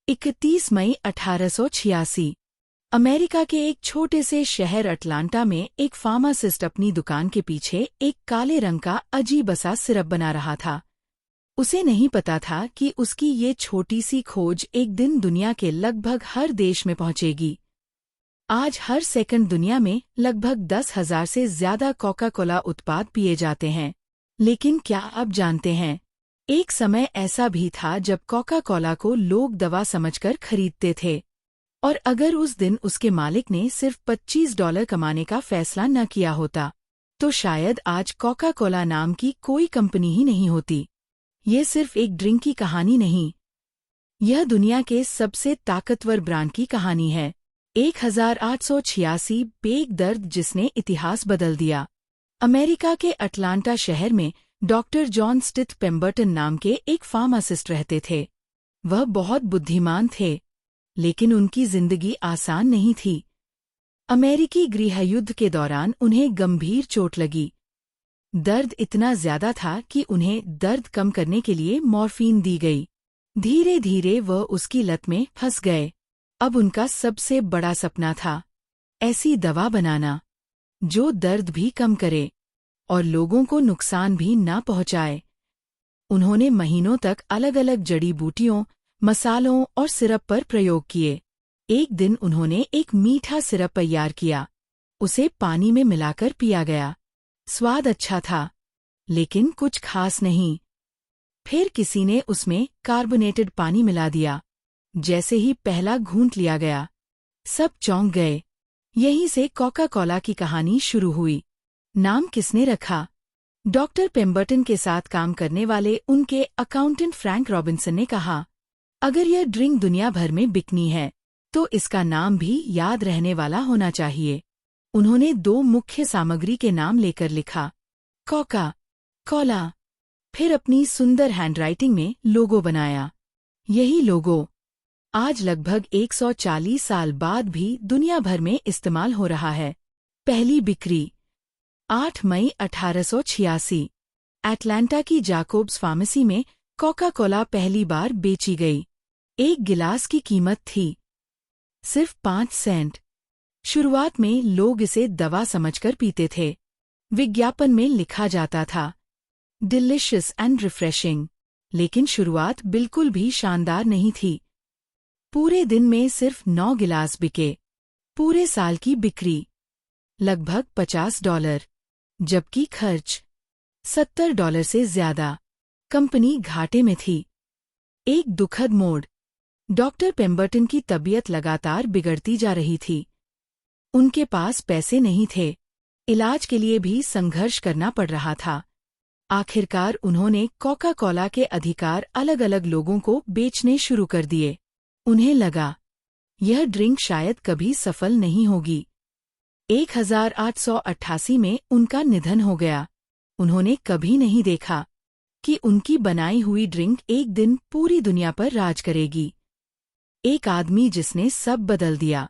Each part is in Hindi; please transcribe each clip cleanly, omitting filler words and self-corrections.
31 मई 1886 अमेरिका के एक छोटे से शहर अटलांटा में एक फार्मासिस्ट अपनी दुकान के पीछे एक काले रंग का अजीब सा सिरप बना रहा था। उसे नहीं पता था कि उसकी ये छोटी सी खोज एक दिन दुनिया के लगभग हर देश में पहुंचेगी। आज हर सेकंड दुनिया में लगभग 10,000 से ज्यादा कोका कोला उत्पाद पिए जाते हैं। लेकिन क्या आप जानते हैं, एक समय ऐसा भी था जब कोका कोला को लोग दवा समझकर खरीदते थे, और अगर उस दिन उसके मालिक ने सिर्फ $25 कमाने का फैसला न किया होता तो शायद आज कोका कोला नाम की कोई कंपनी ही नहीं होती। ये सिर्फ एक ड्रिंक की कहानी नहीं, यह दुनिया के सबसे ताकतवर ब्रांड की कहानी है। 1886 पेट दर्द जिसने इतिहास बदल दिया। अमेरिका के अटलांटा शहर में डॉक्टर जॉन स्टिथ पेम्बर्टन नाम के एक फार्मासिस्ट रहते थे। वह बहुत बुद्धिमान थे, लेकिन उनकी जिंदगी आसान नहीं थी। अमेरिकी गृहयुद्ध के दौरान उन्हें गंभीर चोट लगी। दर्द इतना ज्यादा था कि उन्हें दर्द कम करने के लिए मॉर्फीन दी गई। धीरे धीरे वह उसकी लत में फंस गए। अब उनका सबसे बड़ा सपना था ऐसी दवा बनाना जो दर्द भी कम करे और लोगों को नुकसान भी ना पहुंचाए। उन्होंने महीनों तक अलग अलग जड़ी बूटियों, मसालों और सिरप पर प्रयोग किए। एक दिन उन्होंने एक मीठा सिरप तैयार किया। उसे पानी में मिलाकर पिया गया। स्वाद अच्छा था, लेकिन कुछ खास नहीं। फिर किसी ने उसमें कार्बोनेटेड पानी मिला दिया। जैसे ही पहला घूंट लिया गया, सब चौंक गए। यहीं से कोका कोला की कहानी शुरू हुई। नाम किसने रखा? डॉक्टर पेम्बर्टन के साथ काम करने वाले उनके अकाउंटेंट फ्रैंक रॉबिन्सन ने कहा, अगर यह ड्रिंक दुनिया भर में बिकनी है तो इसका नाम भी याद रहने वाला होना चाहिए। उन्होंने 2 मुख्य सामग्री के नाम लेकर लिखा, कोका कोला। फिर अपनी सुंदर हैंडराइटिंग में लोगो बनाया। यही लोगो आज लगभग 140 साल बाद भी दुनिया भर में इस्तेमाल हो रहा है। पहली बिक्री 8 मई 1886 एटलांटा की जैकोब्स फार्मेसी में कोका कोला पहली बार बेची गई। एक गिलास की कीमत थी सिर्फ 5 सेंट। शुरुआत में लोग इसे दवा समझकर पीते थे। विज्ञापन में लिखा जाता था, डिलिशियस एंड रिफ्रेशिंग, लेकिन शुरुआत बिल्कुल भी शानदार नहीं थी। पूरे दिन में सिर्फ 9 गिलास बिके। पूरे साल की बिक्री लगभग $50, जबकि खर्च $70 से ज्यादा। कंपनी घाटे में थी। एक दुखद मोड़, डॉक्टर पेम्बर्टन की तबीयत लगातार बिगड़ती जा रही थी। उनके पास पैसे नहीं थे, इलाज के लिए भी संघर्ष करना पड़ रहा था। आखिरकार उन्होंने कोका कोला के अधिकार अलग अलग लोगों को बेचने शुरू कर दिए। उन्हें लगा यह ड्रिंक शायद कभी सफल नहीं होगी। 1888 में उनका निधन हो गया। उन्होंने कभी नहीं देखा कि उनकी बनाई हुई ड्रिंक एक दिन पूरी दुनिया पर राज करेगी। एक आदमी जिसने सब बदल दिया।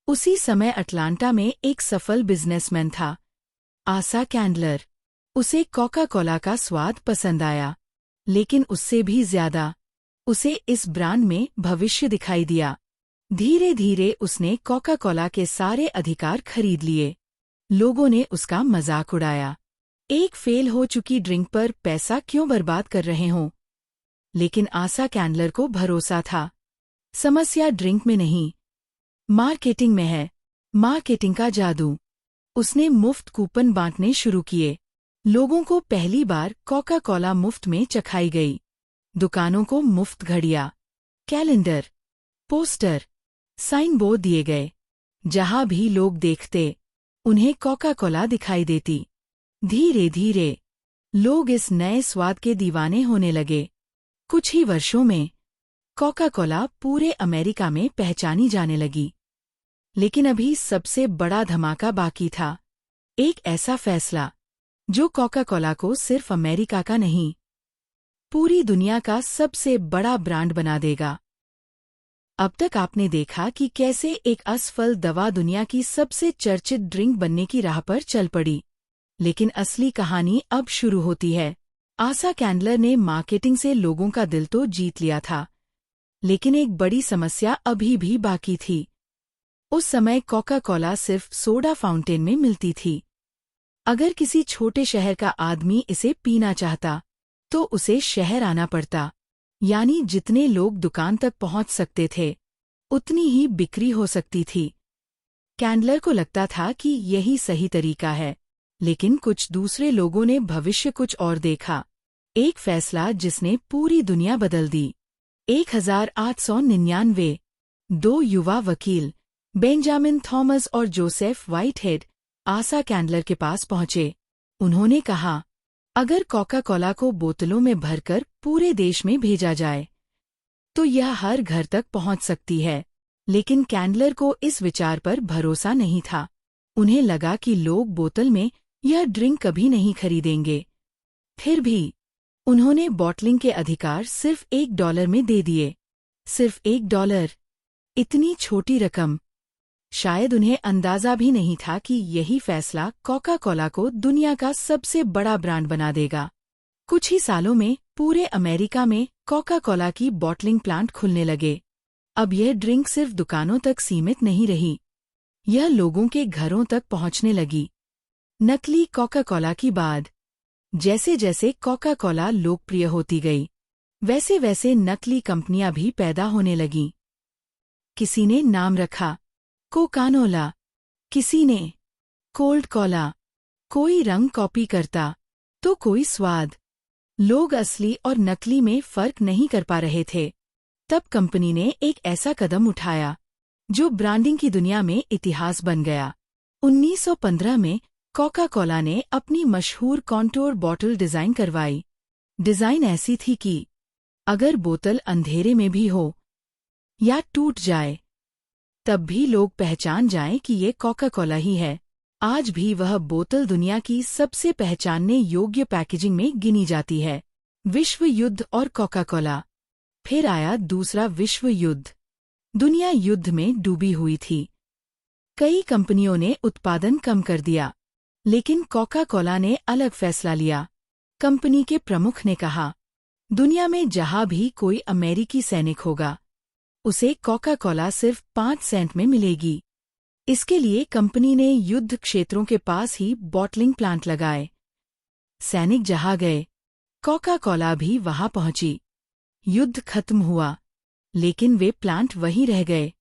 उसी समय अटलांटा में एक सफल बिजनेसमैन था, आसा कैंडलर। उसे कोका कोला का स्वाद पसंद आया, लेकिन उससे भी ज्यादा उसे इस ब्रांड में भविष्य दिखाई दिया। धीरे धीरे उसने कोका कोला के सारे अधिकार खरीद लिए। लोगों ने उसका मजाक उड़ाया, एक फेल हो चुकी ड्रिंक पर पैसा क्यों बर्बाद कर रहे हों। लेकिन आसा कैंडलर को भरोसा था, समस्या ड्रिंक में नहीं, मार्केटिंग में है। मार्केटिंग का जादू। उसने मुफ्त कूपन बांटने शुरू किए। लोगों को पहली बार कोका कोला मुफ्त में चखाई गई। दुकानों को मुफ्त घड़ियां, कैलेंडर, पोस्टर, साइन बोर्ड दिए गए। जहां भी लोग देखते, उन्हें कोका कोला दिखाई देती। धीरे धीरे लोग इस नए स्वाद के दीवाने होने लगे। कुछ ही वर्षों में कोका कोला पूरे अमेरिका में पहचानी जाने लगी। लेकिन अभी सबसे बड़ा धमाका बाकी था। एक ऐसा फैसला जो कोका कोला को सिर्फ अमेरिका का नहीं, पूरी दुनिया का सबसे बड़ा ब्रांड बना देगा। अब तक आपने देखा कि कैसे एक असफल दवा दुनिया की सबसे चर्चित ड्रिंक बनने की राह पर चल पड़ी। लेकिन असली कहानी अब शुरू होती है। आसा कैंडलर ने मार्केटिंग से लोगों का दिल तो जीत लिया था, लेकिन एक बड़ी समस्या अभी भी बाकी थी। उस समय कोका कोला सिर्फ सोडा फाउंटेन में मिलती थी। अगर किसी छोटे शहर का आदमी इसे पीना चाहता तो उसे शहर आना पड़ता, यानी जितने लोग दुकान तक पहुंच सकते थे उतनी ही बिक्री हो सकती थी। कैंडलर को लगता था कि यही सही तरीका है, लेकिन कुछ दूसरे लोगों ने भविष्य कुछ और देखा। एक फैसला जिसने पूरी दुनिया बदल दी। 1899 दो युवा वकील बेंजामिन थॉमस और जोसेफ व्हाइटहेड आसा कैंडलर के पास पहुंचे। उन्होंने कहा, अगर कोका कोला को बोतलों में भरकर पूरे देश में भेजा जाए तो यह हर घर तक पहुंच सकती है। लेकिन कैंडलर को इस विचार पर भरोसा नहीं था। उन्हें लगा कि लोग बोतल में यह ड्रिंक कभी नहीं खरीदेंगे। फिर भी उन्होंने बॉटलिंग के अधिकार सिर्फ $1 में दे दिए। सिर्फ $1, इतनी छोटी रकम। शायद उन्हें अंदाजा भी नहीं था कि यही फैसला कोका कोला को दुनिया का सबसे बड़ा ब्रांड बना देगा। कुछ ही सालों में पूरे अमेरिका में कोका कोला की बॉटलिंग प्लांट खुलने लगे। अब यह ड्रिंक सिर्फ दुकानों तक सीमित नहीं रही, यह लोगों के घरों तक पहुंचने लगी। नकली कोका कोला की बाद जैसे जैसे कोका कोला लोकप्रिय होती गई, वैसे वैसे नकली कंपनियां भी पैदा होने लगीं। किसी ने नाम रखा कोकानोला, किसी ने कोल्ड कोला। कोई रंग कॉपी करता तो कोई स्वाद। लोग असली और नकली में फर्क नहीं कर पा रहे थे। तब कंपनी ने एक ऐसा कदम उठाया जो ब्रांडिंग की दुनिया में इतिहास बन गया। 1915 में कोका कोला ने अपनी मशहूर कॉन्टूर बॉटल डिजाइन करवाई। डिजाइन ऐसी थी कि अगर बोतल अंधेरे में भी हो या टूट जाए तब भी लोग पहचान जाएं कि ये कोका कोला ही है। आज भी वह बोतल दुनिया की सबसे पहचानने योग्य पैकेजिंग में गिनी जाती है। विश्व युद्ध और कोका कोला। फिर आया दूसरा विश्व युद्ध। दुनिया युद्ध में डूबी हुई थी। कई कंपनियों ने उत्पादन कम कर दिया, लेकिन कोका कोला ने अलग फैसला लिया। कंपनी के प्रमुख ने कहा, दुनिया में जहां भी कोई अमेरिकी सैनिक होगा उसे कोका कोला सिर्फ 5 सेंट में मिलेगी। इसके लिए कंपनी ने युद्ध क्षेत्रों के पास ही बॉटलिंग प्लांट लगाए। सैनिक जहां गए कोका कोला भी वहां पहुंची। युद्ध खत्म हुआ, लेकिन वे प्लांट वहीं रह गए।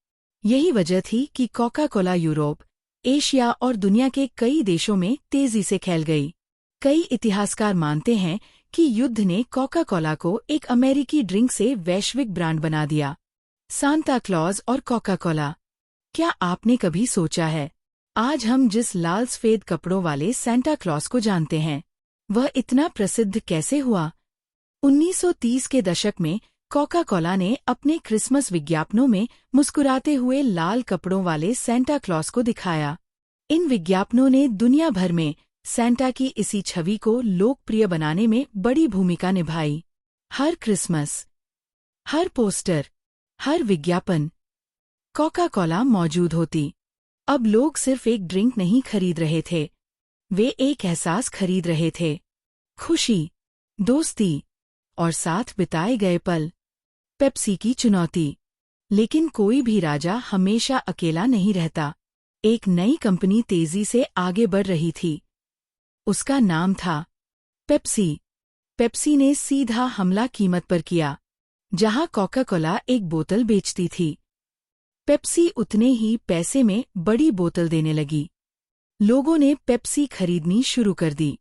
यही वजह थी कि कोका कोला यूरोप, एशिया और दुनिया के कई देशों में तेजी से फैल गई। कई इतिहासकार मानते हैं कि युद्ध ने कोका कोला को एक अमेरिकी ड्रिंक से वैश्विक ब्रांड बना दिया। सांता क्लॉज और कोका कोला। क्या आपने कभी सोचा है, आज हम जिस लाल सफेद कपड़ों वाले सांता क्लॉज को जानते हैं, वह इतना प्रसिद्ध कैसे हुआ? 1930 के दशक में कोका कोला ने अपने क्रिसमस विज्ञापनों में मुस्कुराते हुए लाल कपड़ों वाले सांता क्लॉज को दिखाया। इन विज्ञापनों ने दुनिया भर में सांता की इसी छवि को लोकप्रिय बनाने में बड़ी भूमिका निभाई। हर क्रिसमस, हर पोस्टर, हर विज्ञापन कोका कोला मौजूद होती। अब लोग सिर्फ एक ड्रिंक नहीं खरीद रहे थे, वे एक एहसास खरीद रहे थे। खुशी, दोस्ती और साथ बिताए गए पल। पेप्सी की चुनौती। लेकिन कोई भी राजा हमेशा अकेला नहीं रहता। एक नई कंपनी तेजी से आगे बढ़ रही थी। उसका नाम था पेप्सी। पेप्सी ने सीधा हमला कीमत पर किया। जहां कोका कोला एक बोतल बेचती थी, पेप्सी उतने ही पैसे में बड़ी बोतल देने लगी। लोगों ने पेप्सी खरीदनी शुरू कर दी।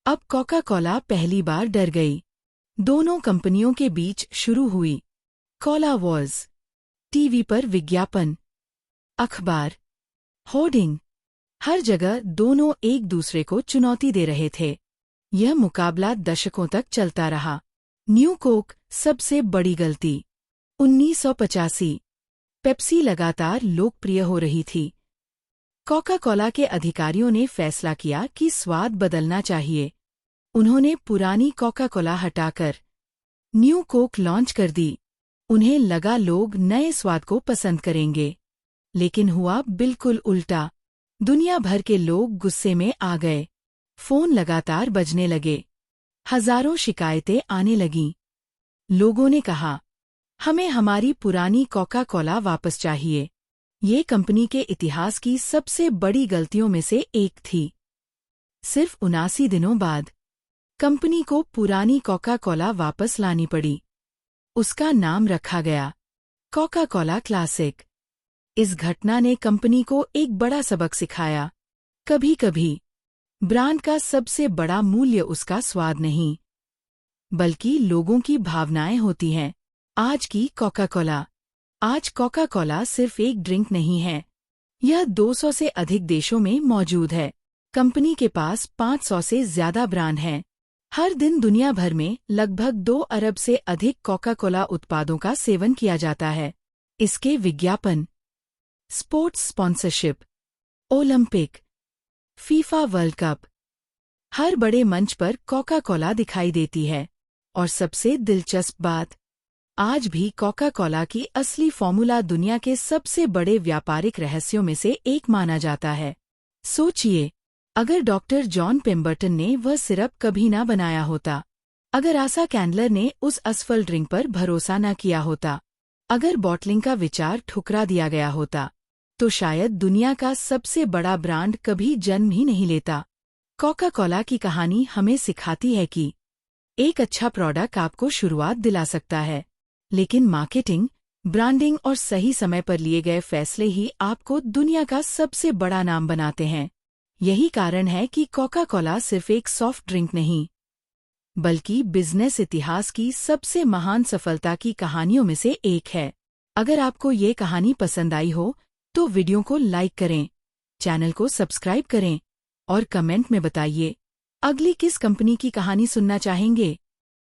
अब कोका कोला पहली बार डर गई। दोनों कंपनियों के बीच शुरू हुई कोला वॉर्स। टीवी पर विज्ञापन, अखबार, होर्डिंग, हर जगह दोनों एक दूसरे को चुनौती दे रहे थे। यह मुकाबला दशकों तक चलता रहा। न्यू कोक सबसे बड़ी गलती। 1985 पेप्सी लगातार लोकप्रिय हो रही थी। कोका कोला के अधिकारियों ने फैसला किया कि स्वाद बदलना चाहिए। उन्होंने पुरानी कोका कोला हटाकर न्यू कोक लॉन्च कर दी। उन्हें लगा लोग नए स्वाद को पसंद करेंगे, लेकिन हुआ बिल्कुल उल्टा। दुनिया भर के लोग गुस्से में आ गए। फोन लगातार बजने लगे। हजारों शिकायतें आने लगीं। लोगों ने कहा, हमें हमारी पुरानी कोका कोला वापस चाहिए। ये कंपनी के इतिहास की सबसे बड़ी गलतियों में से एक थी। सिर्फ 79 दिनों बाद कंपनी को पुरानी कोका कोला वापस लानी पड़ी। उसका नाम रखा गया कोका कोला क्लासिक। इस घटना ने कंपनी को एक बड़ा सबक सिखाया। कभी-कभी ब्रांड का सबसे बड़ा मूल्य उसका स्वाद नहीं, बल्कि लोगों की भावनाएं होती हैं। आज की कोका कोला। आज कोका कोला सिर्फ एक ड्रिंक नहीं है। यह 200 से अधिक देशों में मौजूद है। कंपनी के पास 500 से ज्यादा ब्रांड हैं। हर दिन दुनिया भर में लगभग 2 अरब से अधिक कोका कोला उत्पादों का सेवन किया जाता है। इसके विज्ञापन, sports sponsorship, Olympic, FIFA world cup, हर बड़े मंच पर कोका कोला दिखाई देती है। और सबसे दिलचस्प बात, आज भी कोका कोला की असली फॉर्मूला दुनिया के सबसे बड़े व्यापारिक रहस्यों में से एक माना जाता है। सोचिए, अगर डॉक्टर जॉन पेम्बर्टन ने वह सिरप कभी ना बनाया होता, अगर आशा कैंडलर ने उस असफल ड्रिंक पर भरोसा न किया होता, अगर बॉटलिंग का विचार ठुकरा दिया गया होता, तो शायद दुनिया का सबसे बड़ा ब्रांड कभी जन्म ही नहीं लेता। कोका कोला की कहानी हमें सिखाती है कि एक अच्छा प्रोडक्ट आपको शुरुआत दिला सकता है, लेकिन मार्केटिंग, ब्रांडिंग और सही समय पर लिए गए फैसले ही आपको दुनिया का सबसे बड़ा नाम बनाते हैं। यही कारण है कि कोका कोला सिर्फ एक सॉफ्ट ड्रिंक नहीं, बल्कि बिजनेस इतिहास की सबसे महान सफलता की कहानियों में से एक है। अगर आपको ये कहानी पसंद आई हो तो वीडियो को लाइक करें, चैनल को सब्सक्राइब करें और कमेंट में बताइए अगली किस कंपनी की कहानी सुनना चाहेंगे।